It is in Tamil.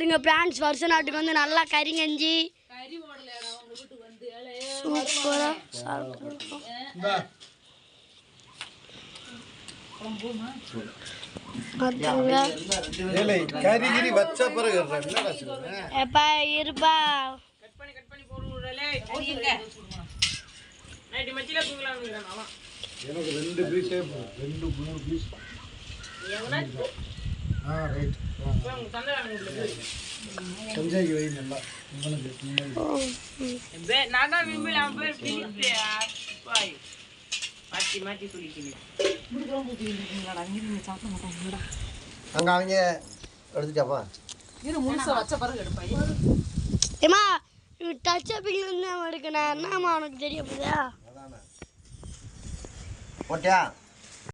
பாருங்க பிரான்ஸ் வருஷ நாட்டுக்கு வந்து நல்லா கறி கஞ்சி சூப்பரா சாப்பிட்டுருக்கோம். இருப்பா எனக்கு 2 பீஸே போதும். 2 3 பீஸ். ரைட். சஞ்சய் வை நல்லா. உங்களுக்கு நானா விம்பிள பேர் பிலிப்பியா. பாய். மாத்தி சொல்லிட்டீங்க. முடிக்கிறோம் போறீங்களாடா. நீங்க சாப்பிட மாட்டாங்கடா. அங்க அவங்க எடுத்துட்டாப்பா. இரு முழுசா வச்ச பிறகு எடுப்பாய். ஏமா டச் அப்பிங்ல இருந்து எடுக்கணும். என்னமா உனக்கு தெரிய போதா? அதானே. போட்டியா?